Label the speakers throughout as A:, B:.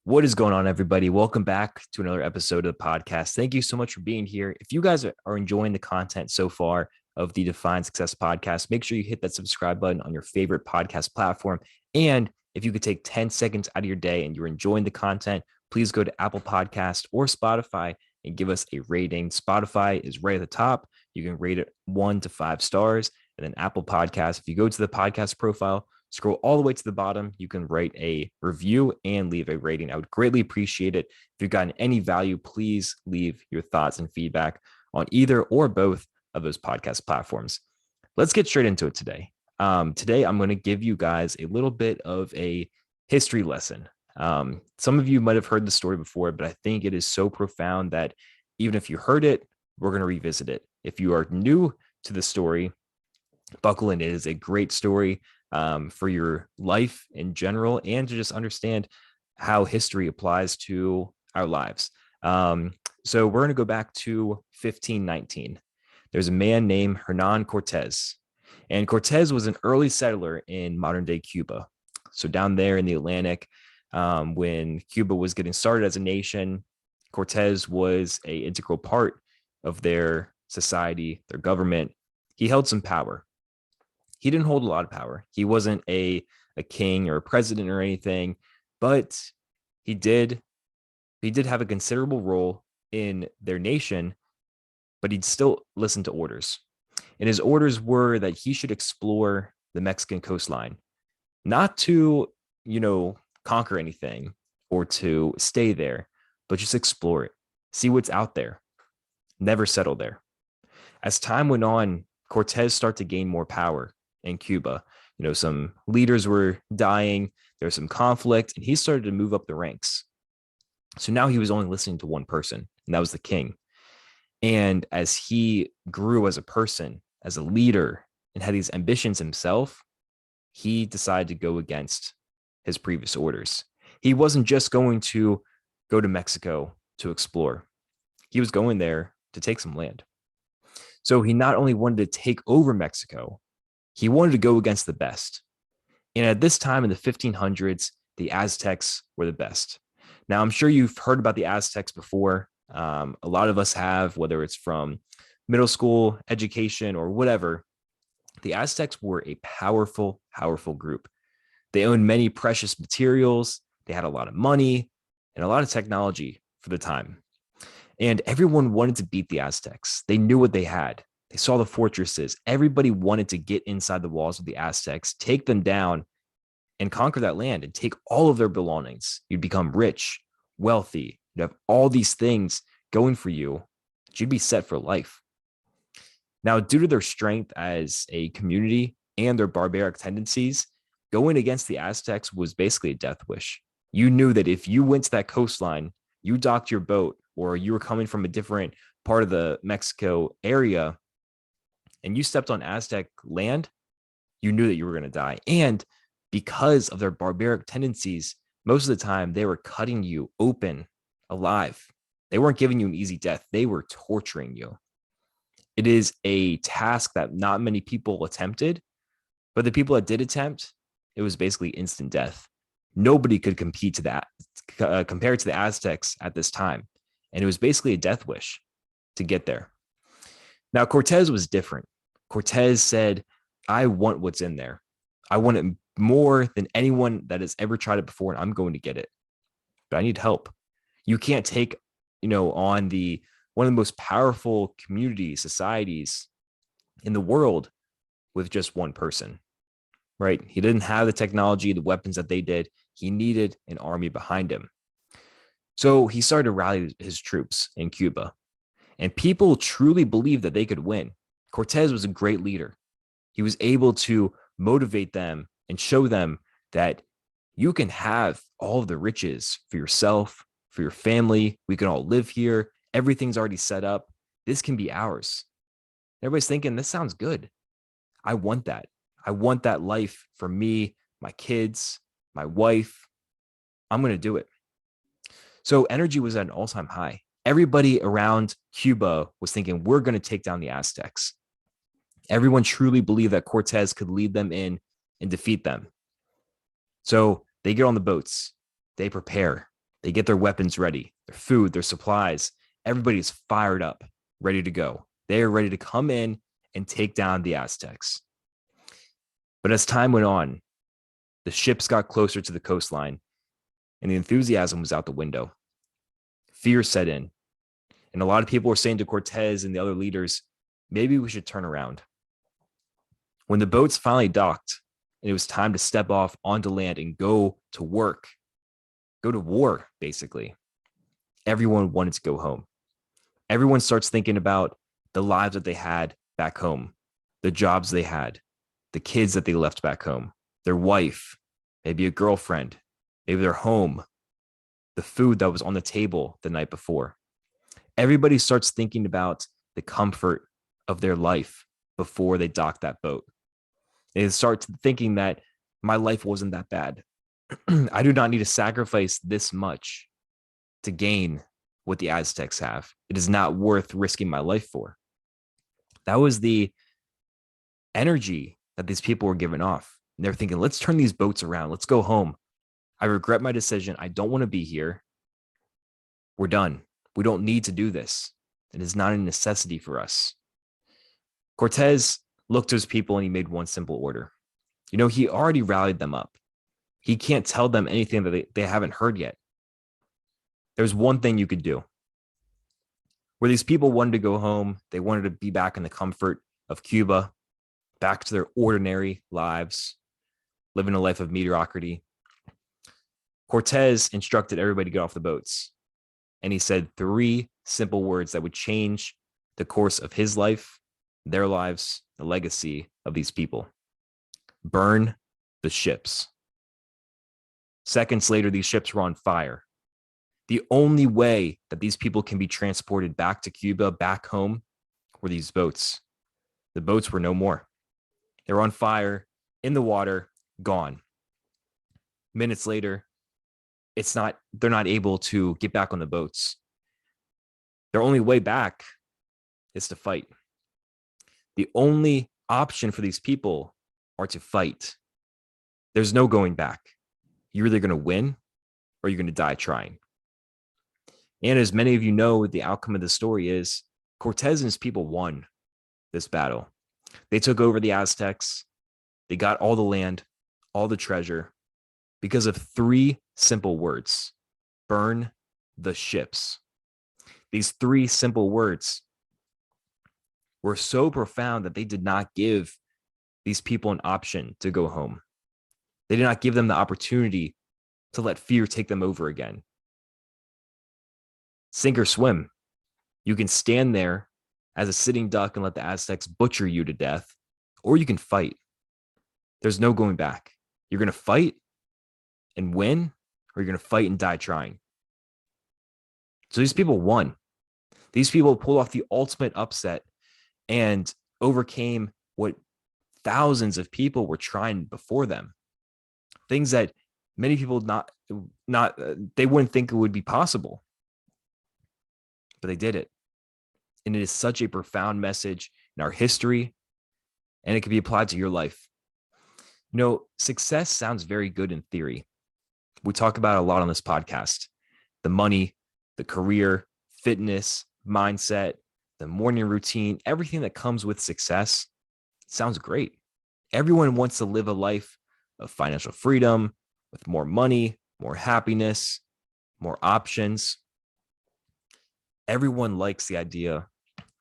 A: What is going on, everybody? Welcome back to another episode of the podcast. Thank you so much for being here. If you guys are enjoying the content so far of the Define Success podcast, make sure you hit that subscribe button on your favorite podcast platform. And if you could take 10 seconds out of your day and you're enjoying the content, please go to Apple Podcast or Spotify and give us a rating. Spotify is right at the top. You can rate it 1 to 5 stars. And then Apple Podcast, if you go to the podcast profile, scroll all the way to the bottom, you can write a review and leave a rating. I would greatly appreciate it. If you've gotten any value, please leave your thoughts and feedback on either or both of those podcast platforms. Let's get straight into it today. Today, I'm going to give you guys a little bit of a history lesson. Some of you might have heard the story before, but I think it is so profound that even if you heard it, we're going to revisit it. If you are new to the story, buckle in. It is a great story for your life in general and to just understand how history applies to our lives. So we're going to go back to 1519. There's a man named Hernan Cortes, and Cortes was an early settler in modern day Cuba. So down there in the Atlantic, when Cuba was getting started as a nation, Cortes was an integral part of their society, their government. He held some power. He didn't hold a lot of power. He wasn't a king or a president or anything, but he did have a considerable role in their nation, but he'd still listen to orders. And his orders were that he should explore the Mexican coastline, not to, conquer anything or to stay there, but just explore it, see what's out there, never settle there. As time went on, Cortes started to gain more power in Cuba. Some leaders were dying, there was some conflict, and he started to move up the ranks. So now he was only listening to one person, and that was the king. And as he grew as a person, as a leader, and had these ambitions himself, he decided to go against his previous orders. He wasn't just going to go to Mexico to explore. He was going there to take some land. So he not only wanted to take over Mexico, he wanted to go against the best. And at this time in the 1500s, the Aztecs were the best. Now, I'm sure you've heard about the Aztecs before. A lot of us have, whether it's from middle school education or whatever. The Aztecs were a powerful, powerful group. They owned many precious materials. They had a lot of money and a lot of technology for the time. And everyone wanted to beat the Aztecs. They knew what they had. They saw the fortresses. Everybody wanted to get inside the walls of the Aztecs, take them down, and conquer that land and take all of their belongings. You'd become rich, wealthy. You'd have all these things going for you. You'd be set for life. Now, due to their strength as a community and their barbaric tendencies, going against the Aztecs was basically a death wish. You knew that if you went to that coastline, you docked your boat, or you were coming from a different part of the Mexico area, and you stepped on Aztec land, you knew that you were going to die. And because of their barbaric tendencies, most of the time they were cutting you open alive. They weren't giving you an easy death. They were torturing you. It is a task that not many people attempted, but the people that did attempt, it was basically instant death. Nobody could compete to that, compared to the Aztecs at this time. And it was basically a death wish to get there. Now, Cortes was different. Cortes said, I want what's in there. I want it more than anyone that has ever tried it before, and I'm going to get it. But I need help. You can't take, on one of the most powerful communities, societies in the world with just one person, right? He didn't have the technology, the weapons that they did. He needed an army behind him. So he started to rally his troops in Cuba, and people truly believed that they could win. Cortes was a great leader. He was able to motivate them and show them that you can have all of the riches for yourself, for your family. We can all live here. Everything's already set up. This can be ours. Everybody's thinking, this sounds good. I want that. I want that life for me, my kids, my wife. I'm going to do it. So energy was at an all-time high. Everybody around Cuba was thinking, we're going to take down the Aztecs. Everyone truly believed that Cortes could lead them in and defeat them. So they get on the boats. They prepare. They get their weapons ready, their food, their supplies. Everybody's fired up, ready to go. They are ready to come in and take down the Aztecs. But as time went on, the ships got closer to the coastline, and the enthusiasm was out the window. Fear set in, and a lot of people were saying to Cortes and the other leaders, maybe we should turn around. When the boats finally docked, and it was time to step off onto land and go to work, go to war, basically, everyone wanted to go home. Everyone starts thinking about the lives that they had back home, the jobs they had, the kids that they left back home, their wife, maybe a girlfriend, maybe their home, the food that was on the table the night before. Everybody starts thinking about the comfort of their life before they dock that boat. They start thinking that my life wasn't that bad. I do not need to sacrifice this much to gain what the Aztecs have. It is not worth risking my life for. That was the energy that these people were giving off. And they're thinking, let's turn these boats around. Let's go home. I regret my decision. I don't want to be here. We're done. We don't need to do this. It is not a necessity for us. Cortes looked to his people and he made one simple order. He already rallied them up. He can't tell them anything that they haven't heard yet. There's one thing you could do. Where these people wanted to go home, they wanted to be back in the comfort of Cuba, back to their ordinary lives, living a life of mediocrity. Cortes instructed everybody to get off the boats. And he said 3 simple words that would change the course of his life, their lives, the legacy of these people. Burn the ships. Seconds later, these ships were on fire. The only way that these people can be transported back to Cuba, back home, were these boats. The boats were no more. They were on fire, in the water, gone. Minutes later, they're not able to get back on the boats. Their only way back is to fight. The only option for these people are to fight. There's no going back. You're either going to win or you're going to die trying. And as many of you know, the outcome of the story is Cortes and his people won this battle. They took over the Aztecs. They got all the land, all the treasure, because of 3 simple words: burn the ships. These 3 simple words were so profound that they did not give these people an option to go home. They did not give them the opportunity to let fear take them over again. Sink or swim. You can stand there as a sitting duck and let the Aztecs butcher you to death, or you can fight. There's no going back. You're going to fight and win, or you're going to fight and die trying. So these people won. These people pulled off the ultimate upset and overcame what thousands of people were trying before them. Things that many people they wouldn't think it would be possible. But they did it. And it is such a profound message in our history, and it can be applied to your life. Success sounds very good in theory. We talk about it a lot on this podcast. The money, the career, fitness, mindset, the morning routine, everything that comes with success sounds great. Everyone wants to live a life of financial freedom, with more money, more happiness, more options. Everyone likes the idea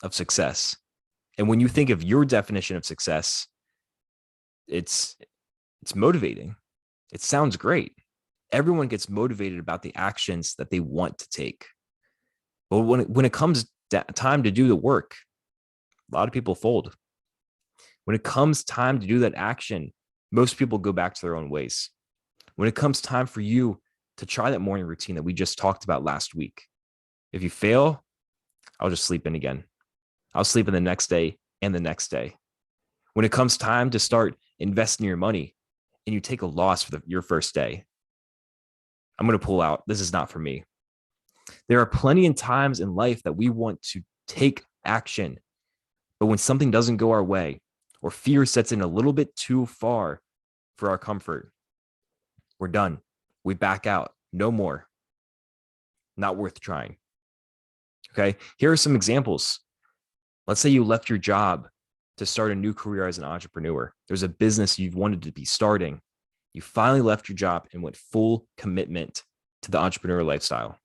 A: of success. And when you think of your definition of success, it's motivating. It sounds great. Everyone gets motivated about the actions that they want to take. But when it comes time to do the work, a lot of people fold. When it comes time to do that action, most people go back to their own ways. When it comes time for you to try that morning routine that we just talked about last week, if you fail, I'll just sleep in again. I'll sleep in the next day and the next day. When it comes time to start investing your money and you take a loss for your first day, I'm going to pull out. This is not for me. There are plenty of times in life that we want to take action, but when something doesn't go our way or fear sets in a little bit too far for our comfort, we're done. We back out. No more. not worth trying. Okay. Here are some examples. Let's say you left your job to start a new career as an entrepreneur. There's a business you've wanted to be starting. You finally left your job and went full commitment to the entrepreneur lifestyle.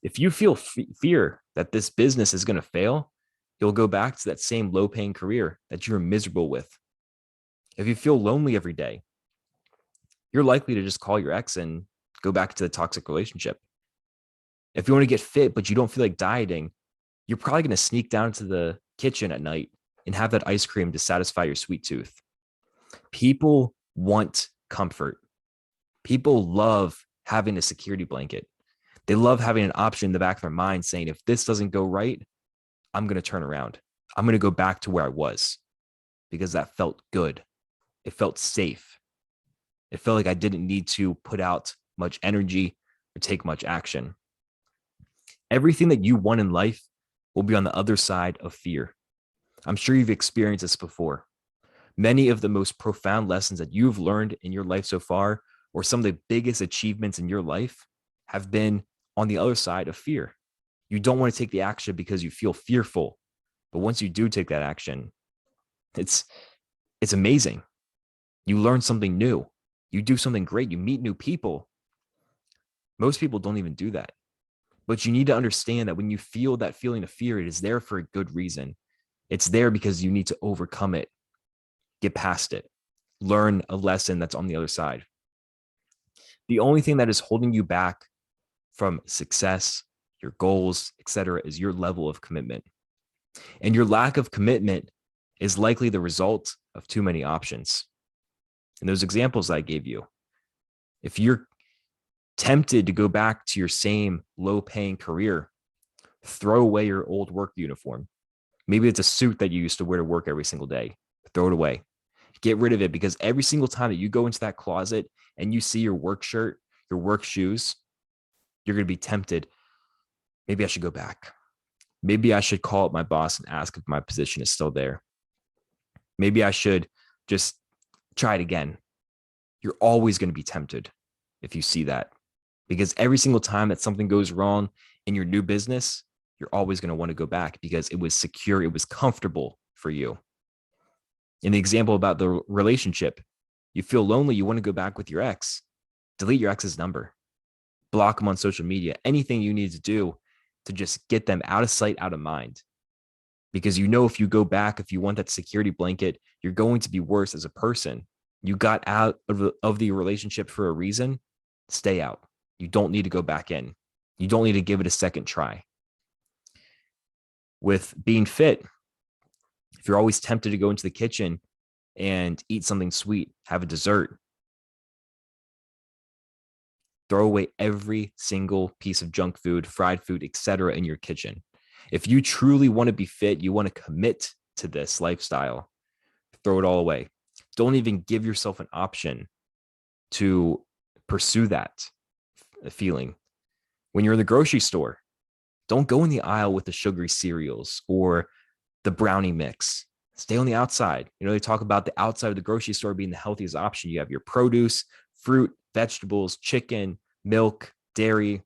A: If you feel fear that this business is going to fail, you'll go back to that same low-paying career that you're miserable with. If you feel lonely every day, you're likely to just call your ex and go back to the toxic relationship. If you want to get fit, but you don't feel like dieting, you're probably going to sneak down to the kitchen at night and have that ice cream to satisfy your sweet tooth. People want comfort. People love having a security blanket. They love having an option in the back of their mind saying, if this doesn't go right, I'm going to turn around. I'm going to go back to where I was because that felt good. It felt safe. It felt like I didn't need to put out much energy or take much action. Everything that you want in life will be on the other side of fear. I'm sure you've experienced this before. Many of the most profound lessons that you've learned in your life so far, or some of the biggest achievements in your life, have been on the other side of fear. You don't want to take the action because you feel fearful. But once you do take that action, it's amazing. You learn something new. You do something great. You meet new people. Most people don't even do that. But you need to understand that when you feel that feeling of fear, it is there for a good reason. It's there because you need to overcome it, get past it, learn a lesson that's on the other side. The only thing that is holding you back from success, your goals, etc., is your level of commitment. And your lack of commitment is likely the result of too many options. And those examples I gave you, if you're tempted to go back to your same low-paying career, throw away your old work uniform. Maybe it's a suit that you used to wear to work every single day. Throw it away. Get rid of it, because every single time that you go into that closet and you see your work shirt, your work shoes, you're going to be tempted. Maybe I should go back. Maybe I should call up my boss and ask if my position is still there. Maybe I should just try it again. You're always going to be tempted if you see that, because every single time that something goes wrong in your new business, you're always going to want to go back because it was secure. It was comfortable for you. In the example about the relationship, you feel lonely. You want to go back with your ex. Delete your ex's number. Block them on social media. Anything you need to do to just get them out of sight, out of mind. Because you know if you go back, if you want that security blanket, you're going to be worse as a person. You got out of the relationship for a reason. Stay out. You don't need to go back in. You don't need to give it a second try. With being fit, if you're always tempted to go into the kitchen and eat something sweet, have a dessert, throw away every single piece of junk food, fried food, etc. in your kitchen. If you truly want to be fit, you want to commit to this lifestyle, throw it all away. Don't even give yourself an option to pursue that feeling. When you're in the grocery store, don't go in the aisle with the sugary cereals or the brownie mix. Stay on the outside. You know, they talk about the outside of the grocery store being the healthiest option. You have your produce, fruit, vegetables, chicken, milk, dairy.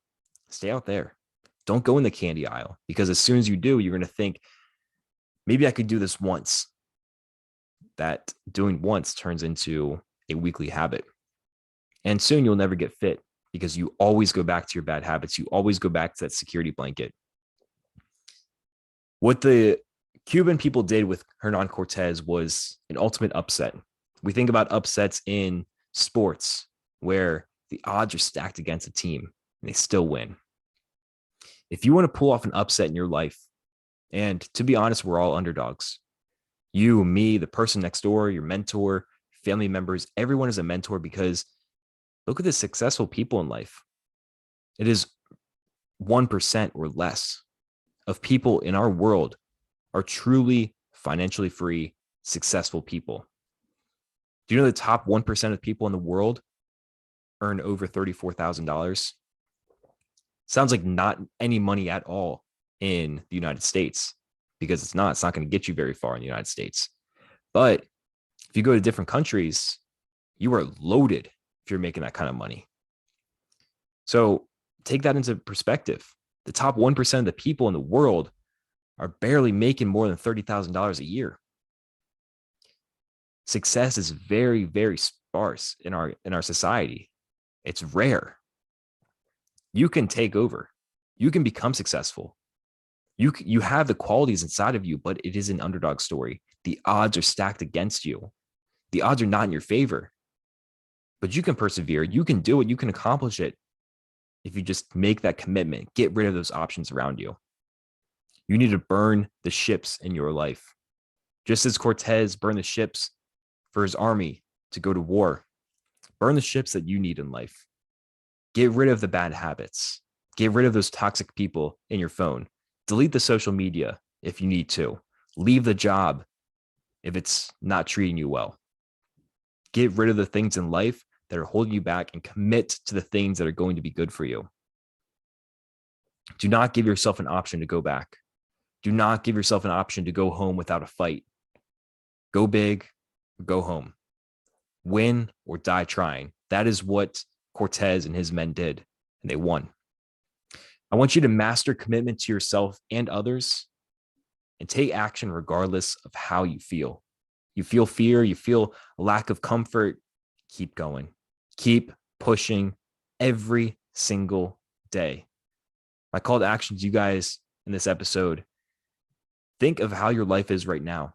A: Stay out there. Don't go in the candy aisle, because as soon as you do, you're going to think, maybe I could do this once. That doing once turns into a weekly habit. And soon you'll never get fit because you always go back to your bad habits. You always go back to that security blanket. What the Cuban people did with Hernan Cortes was an ultimate upset. We think about upsets in sports where the odds are stacked against a team and they still win. If you want to pull off an upset in your life, and to be honest, we're all underdogs. You, me, the person next door, your mentor, family members, everyone is a mentor, because look at the successful people in life. It is 1% or less of people in our world are truly financially free, successful people. Do you know the top 1% of people in the world earn over $34,000? Sounds like not any money at all in the United States, because it's not going to get you very far in the United States. But if you go to different countries, you are loaded if you're making that kind of money. So Take that into perspective. The top 1% of the people in the world are barely making more than $30,000 a year. Success is very, very sparse in our society. It's rare. You can take over. You can become successful. You have the qualities inside of you, but it is an underdog story. The odds are stacked against you. The odds are not in your favor. But you can persevere. You can do it. You can accomplish it if you just make that commitment. Get rid of those options around you. You need to burn the ships in your life. Just as Cortes burned the ships for his army to go to war, burn the ships that you need in life. Get rid of the bad habits. Get rid of those toxic people in your phone. Delete the social media if you need to. Leave the job if it's not treating you well. Get rid of the things in life that are holding you back and commit to the things that are going to be good for you. Do not give yourself an option to go back. Do not give yourself an option to go home without a fight. Go big or go home. Win or die trying. That is what Cortes and his men did, and they won. I want you to master commitment to yourself and others and take action regardless of how you feel. You feel fear, you feel a lack of comfort, keep going. Keep pushing every single day. My call to action to you guys in this episode, think of how your life is right now.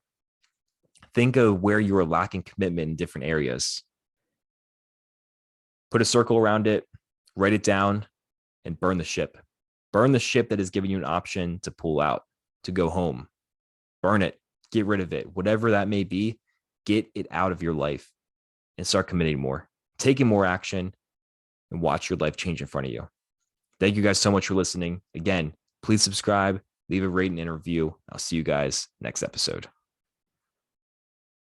A: Think of where you are lacking commitment in different areas. Put a circle around it, write it down, and burn the ship. Burn the ship that is giving you an option to pull out, to go home. Burn it. Get rid of it. Whatever that may be, get it out of your life and start committing more, taking more action, and watch your life change in front of you. Thank you guys so much for listening. Again, please subscribe, leave a rating and review. I'll see you guys next episode.